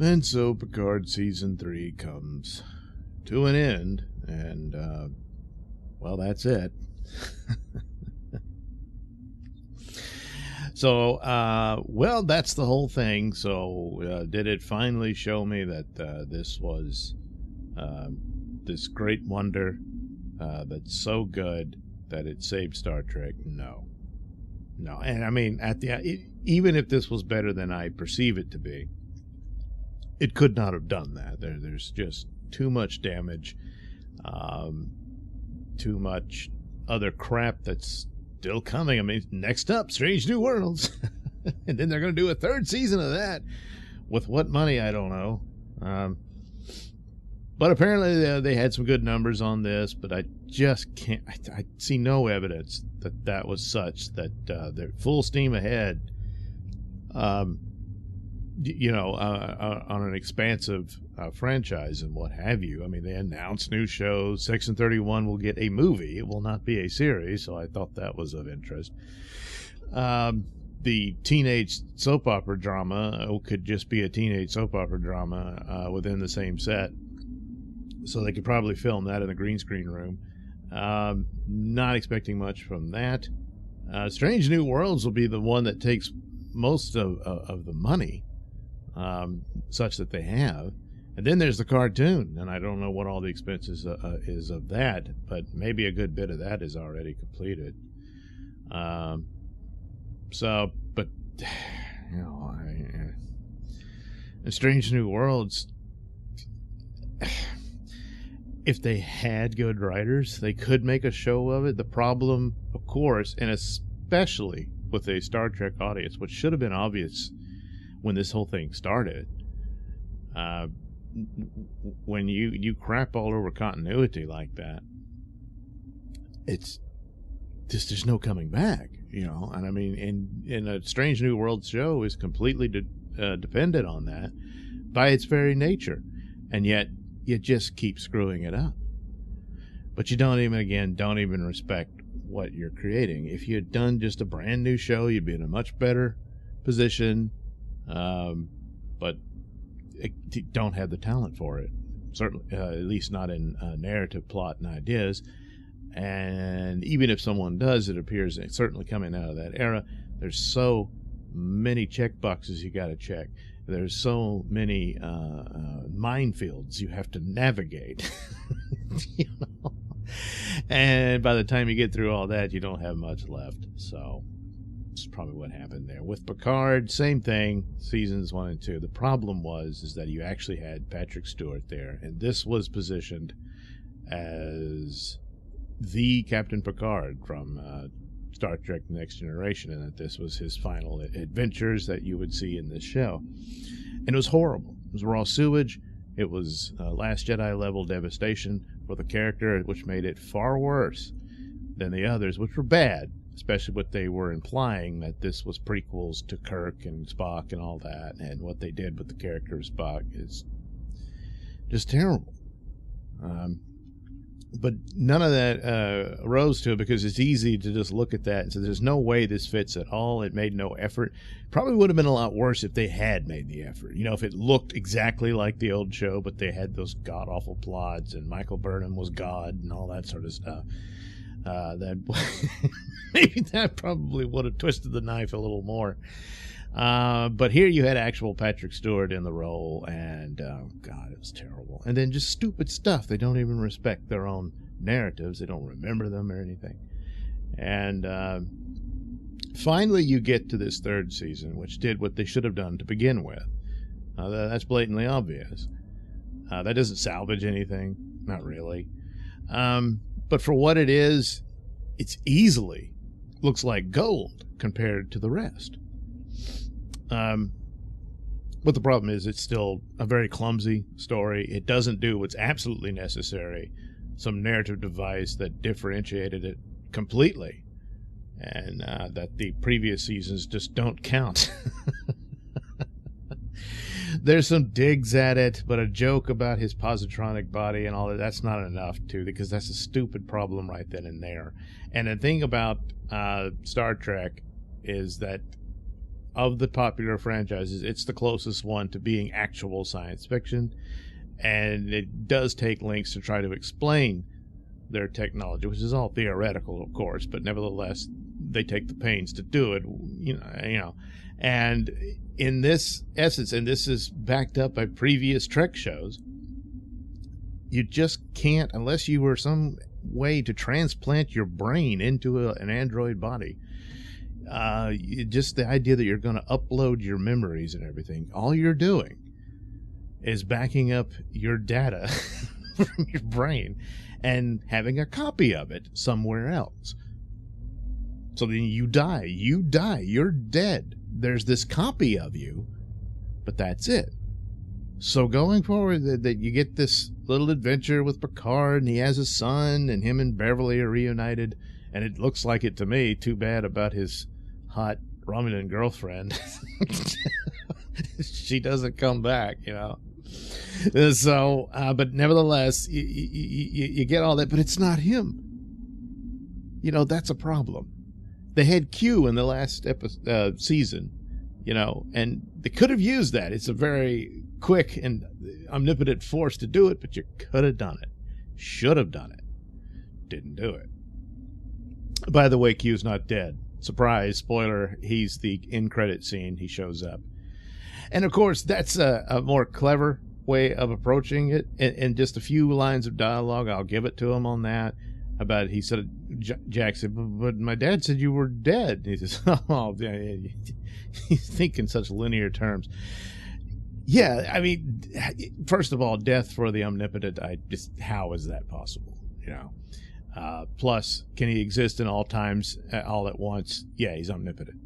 And so Picard Season 3 comes to an end, and, well, that's it. So, well, that's the whole thing. So, did it finally show me that this was this great wonder that's so good that it saved Star Trek? No. No. And I mean, even if this was better than I perceive it to be, it could not have done that. There's just too much damage, too much other crap that's still coming. I mean, next up, Strange New Worlds. And then they're going to do a third season of that. With what money, I don't know. But apparently they had some good numbers on this, but I just can't. I see no evidence that that was such that they're full steam ahead, on an expansive franchise and what have you. I mean, they announced new shows. Section 31 will get a movie. It will not be a series, so I thought that was of interest. The teenage soap opera drama could just be a teenage soap opera drama within the same set. So they could probably film that in a green screen room. Not expecting much from that. Strange New Worlds will be the one that takes most of the money, such that they have. And then there's the cartoon, and I don't know what all the expenses is of that, but maybe a good bit of that is already completed. But Strange New Worlds, if they had good writers, they could make a show of it. The problem, of course, and especially with a Star Trek audience, which should have been obvious when this whole thing started, when you crap all over continuity like that, it's just, there's no coming back, and I mean, in a Strange New World show is completely dependent on that by its very nature, and yet you just keep screwing it up. But you don't even respect what you're creating. If you had done just a brand new show, you'd be in a much better position, but you don't have the talent for it, certainly, at least not in narrative, plot, and ideas. And even if someone does, it appears, certainly coming out of that era, there's so many check boxes you got to check. There's so many minefields you have to navigate. And by the time you get through all that, you don't have much left. So that's probably what happened there. With Picard, same thing, seasons 1 and 2. The problem is that you actually had Patrick Stewart there, and this was positioned as the Captain Picard from Star Trek The Next Generation, and that this was his final adventures that you would see in this show. And it was horrible. It was raw sewage. It was Last Jedi level devastation for the character, which made it far worse than the others, which were bad, especially what they were implying, that this was prequels to Kirk and Spock and all that, and what they did with the character of Spock is just terrible. But none of that arose to it, because it's easy to just look at that and say, there's no way this fits at all. It made no effort. Probably would have been a lot worse if they had made the effort. If it looked exactly like the old show, but they had those god-awful plots, and Michael Burnham was God and all that sort of stuff. Maybe that probably would have twisted the knife a little more. But here you had actual Patrick Stewart in the role, and God, it was terrible. And then just stupid stuff. They don't even respect their own narratives. They don't remember them or anything. And finally you get to this third season, which did what they should have done to begin with. That's blatantly obvious. That doesn't salvage anything. Not really. But for what it is, it's easily looks like gold compared to the rest. But the problem is, it's still a very clumsy story. It doesn't do what's absolutely necessary, some narrative device that differentiated it completely, and that the previous seasons just don't count. There's some digs at it, but a joke about his positronic body and all that's not enough, too, because that's a stupid problem right then and there. And the thing about Star Trek is that of the popular franchises, it's the closest one to being actual science fiction. And it does take lengths to try to explain their technology, which is all theoretical, of course, but nevertheless, they take the pains to do it, And in this essence, and this is backed up by previous Trek shows, you just can't, unless you were some way to transplant your brain into an android body. Just the idea that you're going to upload your memories and everything, all you're doing is backing up your data from your brain and having a copy of it somewhere else. So then you die, you're dead. There's this copy of you, but that's it. So going forward, that you get this little adventure with Picard, and he has a son, and him and Beverly are reunited, and it looks like it to me. Too bad about his hot Romulan girlfriend. She doesn't come back, So, but nevertheless, you get all that, but it's not him. That's a problem. They had Q in the last season, and they could have used that. It's a very quick and omnipotent force to do it, but you could have done it. Should have done it. Didn't do it. By the way, Q's not dead. Surprise, spoiler, he's the end credit scene. He shows up. And of course, that's a more clever way of approaching it. And just a few lines of dialogue, I'll give it to him on that. About, he said, Jack said, but my dad said you were dead. And he says, oh, yeah. He's thinking such linear terms. Yeah, I mean, first of all, death for the omnipotent, how is that possible? Plus, can he exist in all times, all at once? Yeah, he's omnipotent.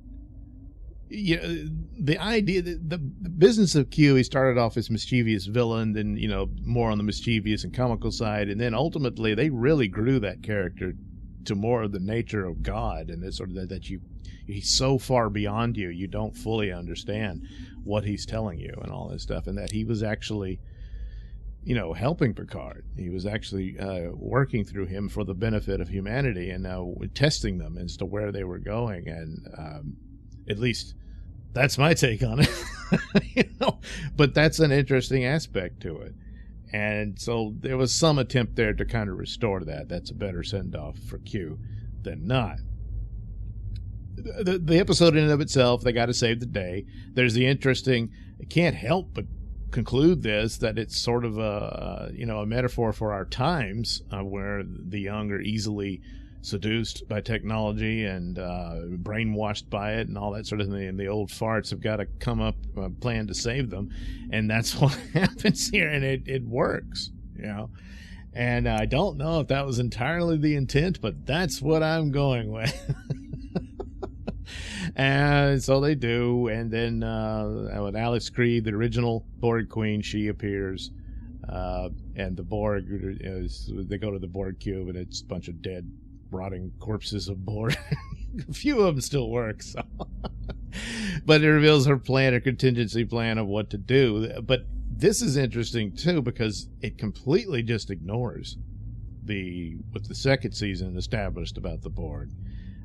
The idea, the business of Q, he started off as mischievous villain, then, more on the mischievous and comical side, and then ultimately they really grew that character to more of the nature of God, and it's sort of that he's so far beyond you, you don't fully understand what he's telling you and all this stuff, and that he was actually, helping Picard. He was actually working through him for the benefit of humanity, and testing them as to where they were going, and at least that's my take on it. But that's an interesting aspect to it. And so there was some attempt there to kind of restore that. That's a better send-off for Q than not. The episode in and of itself, they got to save the day. There's the interesting, I can't help but conclude that it's sort of a metaphor for our times, where the young are easily seduced by technology and brainwashed by it and all that sort of thing, and the old farts have got to come up a plan to save them, and that's what happens here, and it works, and I don't know if that was entirely the intent, but that's what I'm going with. And so they do, and then with Alex Creed, the original Borg Queen, she appears, and the Borg, they go to the Borg cube, and it's a bunch of dead, rotting corpses of Borg. A few of them still work, so. But it reveals her contingency plan of what to do. But this is interesting too, because it completely just ignores what the second season established about the Borg.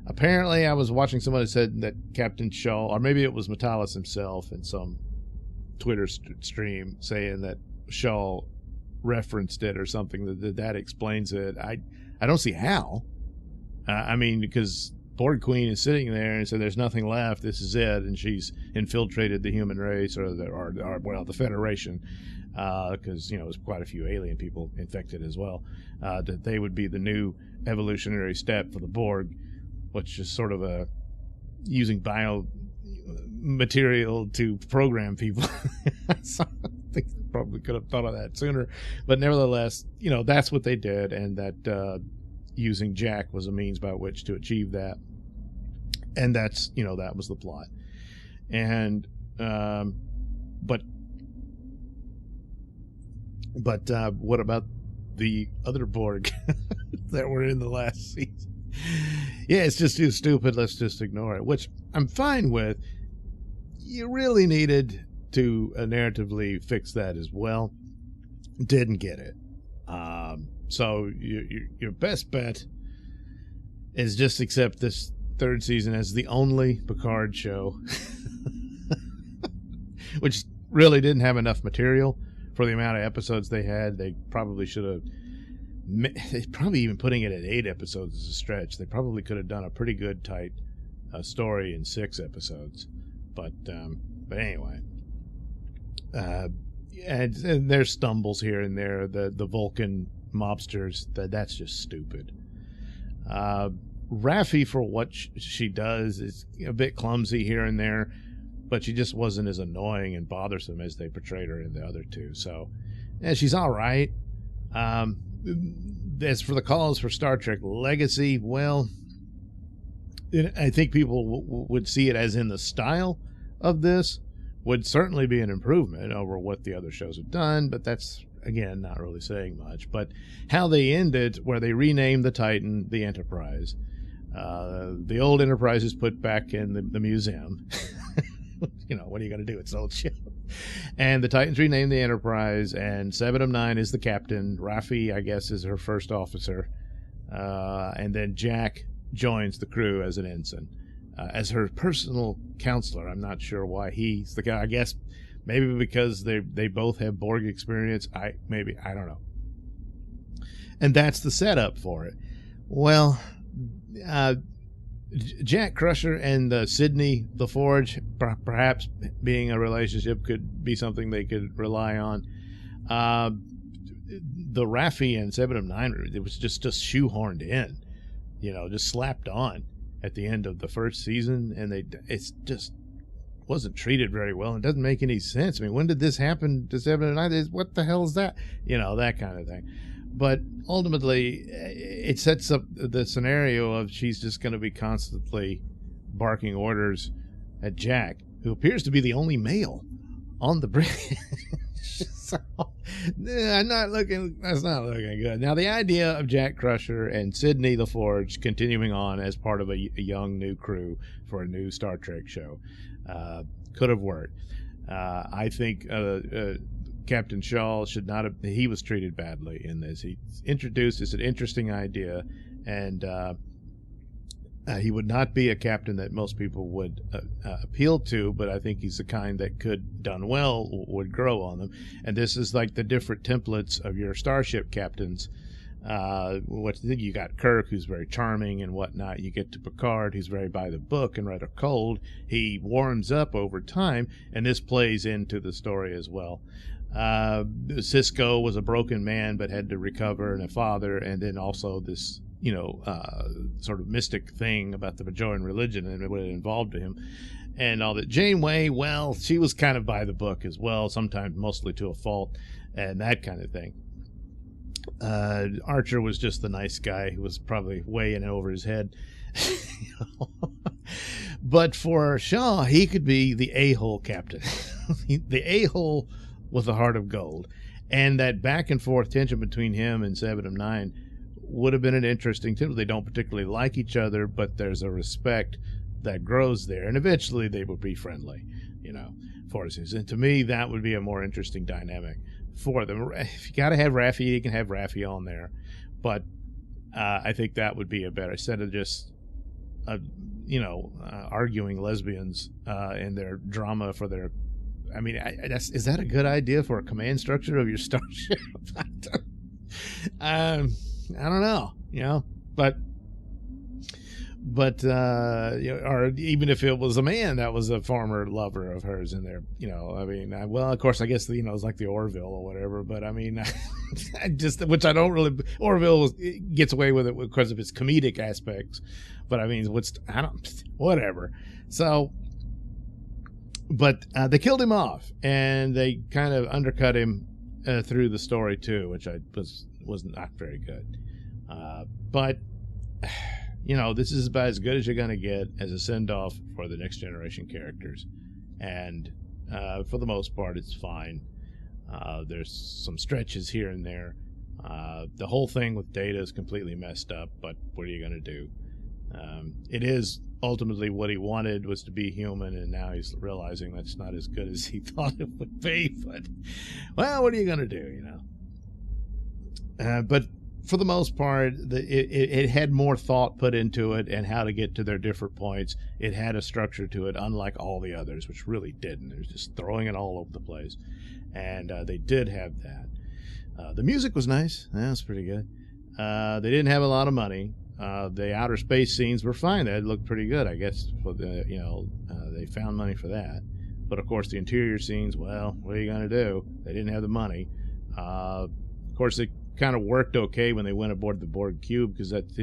Apparently, I was watching someone who said that Captain Shaw, or maybe it was Metalis himself in some Twitter stream, saying that Shaw referenced it or something, that explains it. I don't see how. Because Borg Queen is sitting there and said, "There's nothing left. This is it," and she's infiltrated the human race or the Federation, because there's quite a few alien people infected as well. That they would be the new evolutionary step for the Borg, which is sort of using bio material to program people. So I think they probably could have thought of that sooner, but nevertheless, that's what they did, and that. Using Jack was a means by which to achieve that, and that's that was the plot. And but what about the other Borg that were in the last season? Yeah, it's just too stupid. Let's just ignore it, which I'm fine with. You really needed to narratively fix that as well. Didn't get it. So your best bet is just accept this third season as the only Picard show which really didn't have enough material for the amount of episodes they had. They probably should have. Probably even putting it at 8 episodes is a stretch. They probably could have done a pretty good, tight story in 6 episodes. But anyway, and there's stumbles here and there. The Vulcan mobsters, that's just stupid. Raffi, for what she does, is a bit clumsy here and there, but she just wasn't as annoying and bothersome as they portrayed her in the other two. So, yeah, she's all right. As for the calls for Star Trek Legacy, well, I think people would see it as in the style of this would certainly be an improvement over what the other shows have done, but that's, again, not really saying much. But how they ended, where they renamed the Titan the Enterprise. The old Enterprise is put back in the museum. What are you going to do? It's an old ship. And the Titans renamed the Enterprise, and 7 of 9 is the captain. Raffi, I guess, is her first officer. And then Jack joins the crew as an ensign, as her personal counselor. I'm not sure why he's the guy. I guess maybe because they both have Borg experience. I don't know. And that's the setup for it. Well, Jack Crusher and Sydney the Forge, perhaps being a relationship, could be something they could rely on. The Raffi and 7 of 9, it was just shoehorned in, just slapped on at the end of the first season, and it's just wasn't treated very well. It doesn't make any sense. I mean, when did this happen to 7 of 9? What the hell is that? That kind of thing. But ultimately, it sets up the scenario of she's just going to be constantly barking orders at Jack, who appears to be the only male on the bridge. So, that's not looking good. Now, the idea of Jack Crusher and Sydney the Forge continuing on as part of a young new crew for a new Star Trek show could have worked. I think Captain Shaw should not have. He was treated badly in this. He's introduced as an interesting idea, and he would not be a captain that most people would appeal to, but I think he's the kind that could, done well, would grow on them. And this is like the different templates of your starship captains. You got Kirk, who's very charming and whatnot. You get to Picard, who's very by the book and rather cold. He warms up over time, and this plays into the story as well. Cisco was a broken man but had to recover, and a father, and then also this sort of mystic thing about the Bajoran religion and what it involved to him and all that. Janeway, well, she was kind of by the book as well, sometimes mostly to a fault, and that kind of thing. Archer was just the nice guy who was probably way in over his head. But for Shaw, he could be the a-hole captain. The a-hole with a heart of gold. And that back and forth tension between him and 7 of 9 would have been an interesting too. They don't particularly like each other, but there's a respect that grows there, and eventually they would be friendly, forces. And to me, that would be a more interesting dynamic for them. If you got to have Raffi, you can have Raffi on there, but I think that would be a better, instead of just arguing lesbians in their drama for their. I mean, is that a good idea for a command structure of your starship? I don't know, but or even if it was a man that was a former lover of hers in there, of course, I guess, it's like the Orville or whatever, but I mean, which I don't really, Orville gets away with it because of its comedic aspects, but I mean, whatever. So, but they killed him off, and they kind of undercut him through the story too, which was not very good. But this is about as good as you're going to get as a send-off for the Next Generation characters, and for the most part, it's fine. There's some stretches here and there. The whole thing with Data is completely messed up, but what are you going to do? It is ultimately what he wanted, was to be human, and now he's realizing that's not as good as he thought it would be. But, well, what are you going to do, But for the most part, it had more thought put into it and how to get to their different points. It had a structure to it, unlike all the others, which really didn't. It was just throwing it all over the place. And they did have that. The music was nice. That was pretty good. They didn't have a lot of money. The outer space scenes were fine. That looked pretty good, I guess. They found money for that. But of course, the interior scenes, well, what are you going to do? They didn't have the money. Of course, it kind of worked okay when they went aboard the Borg cube, because that's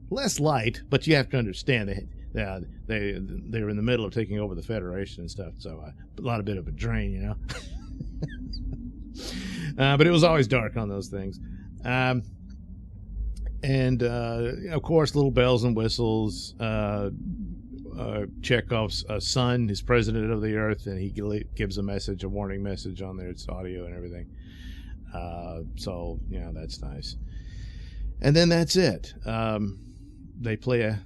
less light. But you have to understand they were in the middle of taking over the Federation and stuff, so a bit of a drain, you know. But it was always dark on those things. And of course, little bells and whistles. Chekhov's son is president of the Earth, and he gives a message, a warning message on there. It's audio and everything. So, that's nice. And then that's it. They play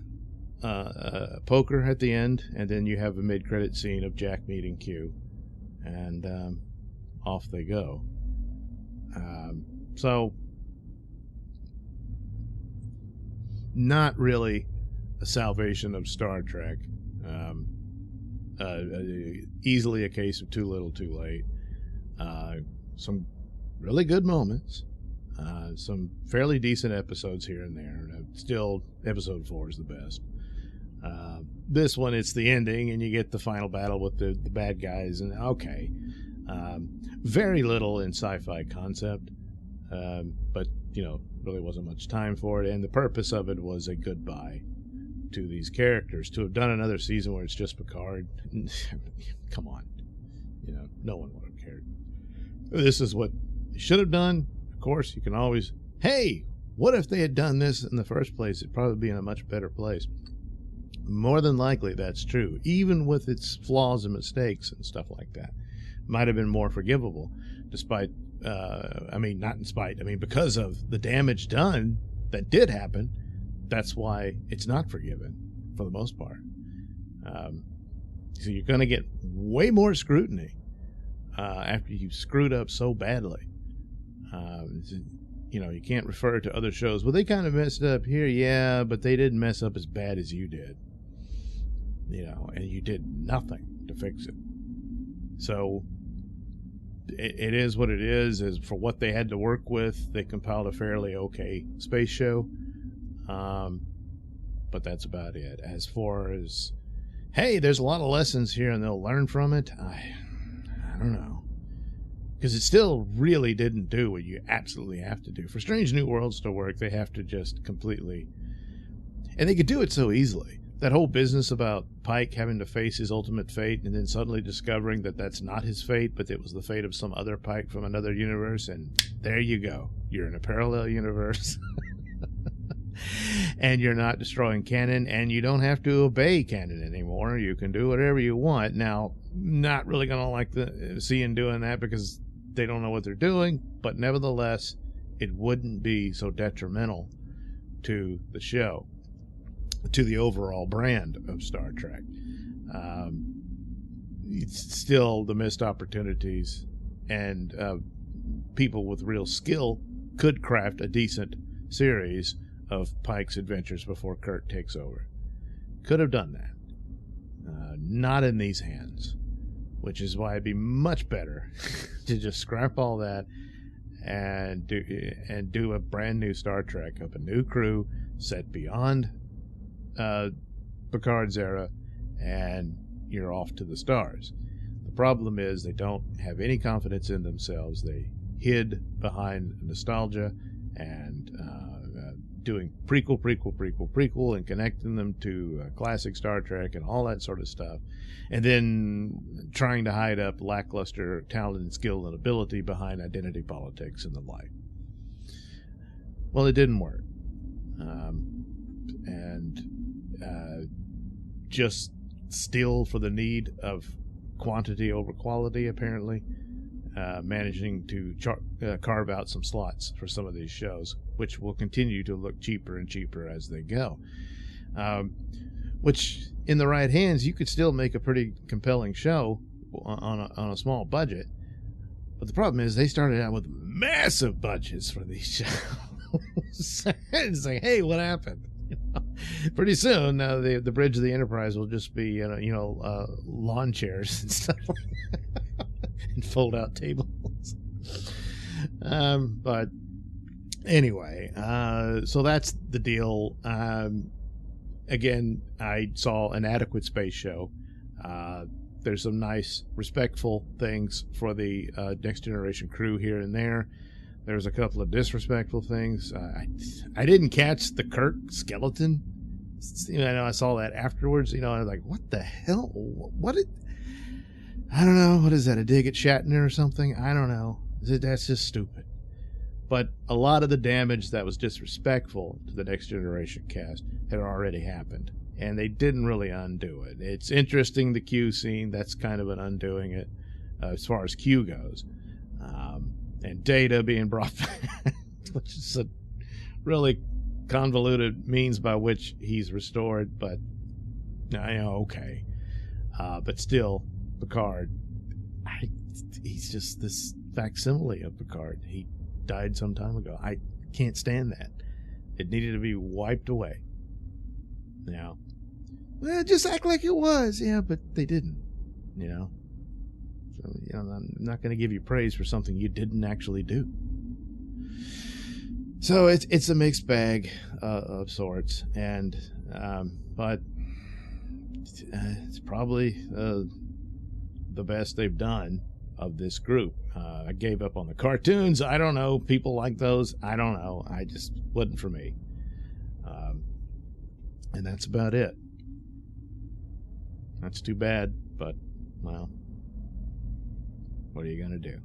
a poker at the end, and then you have a mid-credit scene of Jack meeting Q, and off they go. So, not really a salvation of Star Trek. Easily a case of too little, too late. Some really good moments. Some fairly decent episodes here and there. Still, episode 4 is the best. This one, it's the ending, and you get the final battle with the bad guys, and okay. Very little in sci-fi concept, but, really wasn't much time for it, and the purpose of it was a goodbye to these characters. To have done another season where it's just Picard, come on. No one would have cared. This is what they should have done. Of course, you can always, hey, what if they had done this in the first place? It'd probably be in a much better place. More than likely, that's true. Even with its flaws and mistakes and stuff like that. Might have been more forgivable, despite, because of the damage done that did happen. That's why it's not forgiven, for the most part. So you're going to get way more scrutiny after you've screwed up so badly. You can't refer to other shows. Well, they kind of messed up here, yeah, but they didn't mess up as bad as you did. And you did nothing to fix it. So it is what it is. As for what they had to work with, they compiled a fairly okay space show. But that's about it. As far as, hey, there's a lot of lessons here and they'll learn from it, I don't know. Because it still really didn't do what you absolutely have to do. For Strange New Worlds to work, they have to just completely... And they could do it so easily. That whole business about Pike having to face his ultimate fate and then suddenly discovering that that's not his fate, but it was the fate of some other Pike from another universe, and there you go. You're in a parallel universe. And you're not destroying canon, and you don't have to obey canon anymore. You can do whatever you want. Now, not really going to like seeing doing that because they don't know what they're doing, but nevertheless, it wouldn't be so detrimental to the show, to the overall brand of Star Trek. It's still the missed opportunities, and people with real skill could craft a decent series of Pike's adventures before Kirk takes over. Could have done that. Not in these hands, which is why it'd be much better to just scrap all that and do a brand new Star Trek of a new crew set beyond Picard's era, and you're off to the stars. The problem is they don't have any confidence in themselves. They hid behind nostalgia and doing prequel and connecting them to classic Star Trek and all that sort of stuff, and then trying to hide up lackluster talent and skill and ability behind identity politics and the like. Well, it didn't work. Just still for the need of quantity over quality, apparently, managing to carve out some slots for some of these shows, which will continue to look cheaper and cheaper as they go. Which, in the right hands, you could still make a pretty compelling show on a small budget. But the problem is they started out with massive budgets for these shows. It's like, hey, what happened? Pretty soon, the bridge of the Enterprise will just be lawn chairs and stuff like that, and fold out tables. But anyway, so that's the deal. Again, I saw an adequate space show. There's some nice, respectful things for the Next Generation crew here and there. There's a couple of disrespectful things. I didn't catch the Kirk skeleton. I saw that afterwards. I was like, what the hell? I don't know. What is that, a dig at Shatner or something? I don't know. That's just stupid. But a lot of the damage that was disrespectful to the Next Generation cast had already happened, and they didn't really undo it. It's interesting, the Q scene, that's kind of an undoing it as far as Q goes. And Data being brought back, which is a really convoluted means by which he's restored, but okay. But still, Picard, he's just this facsimile of Picard. He died some time ago. I can't stand that. It needed to be wiped away. Well, just act like it was. Yeah, but they didn't. So, I'm not going to give you praise for something you didn't actually do. So it's a mixed bag of sorts, and but it's probably the best they've done of this group. I gave up on the cartoons. I don't know. People like those. I don't know. I just wasn't for me. And that's about it. That's too bad, but, well, what are you going to do?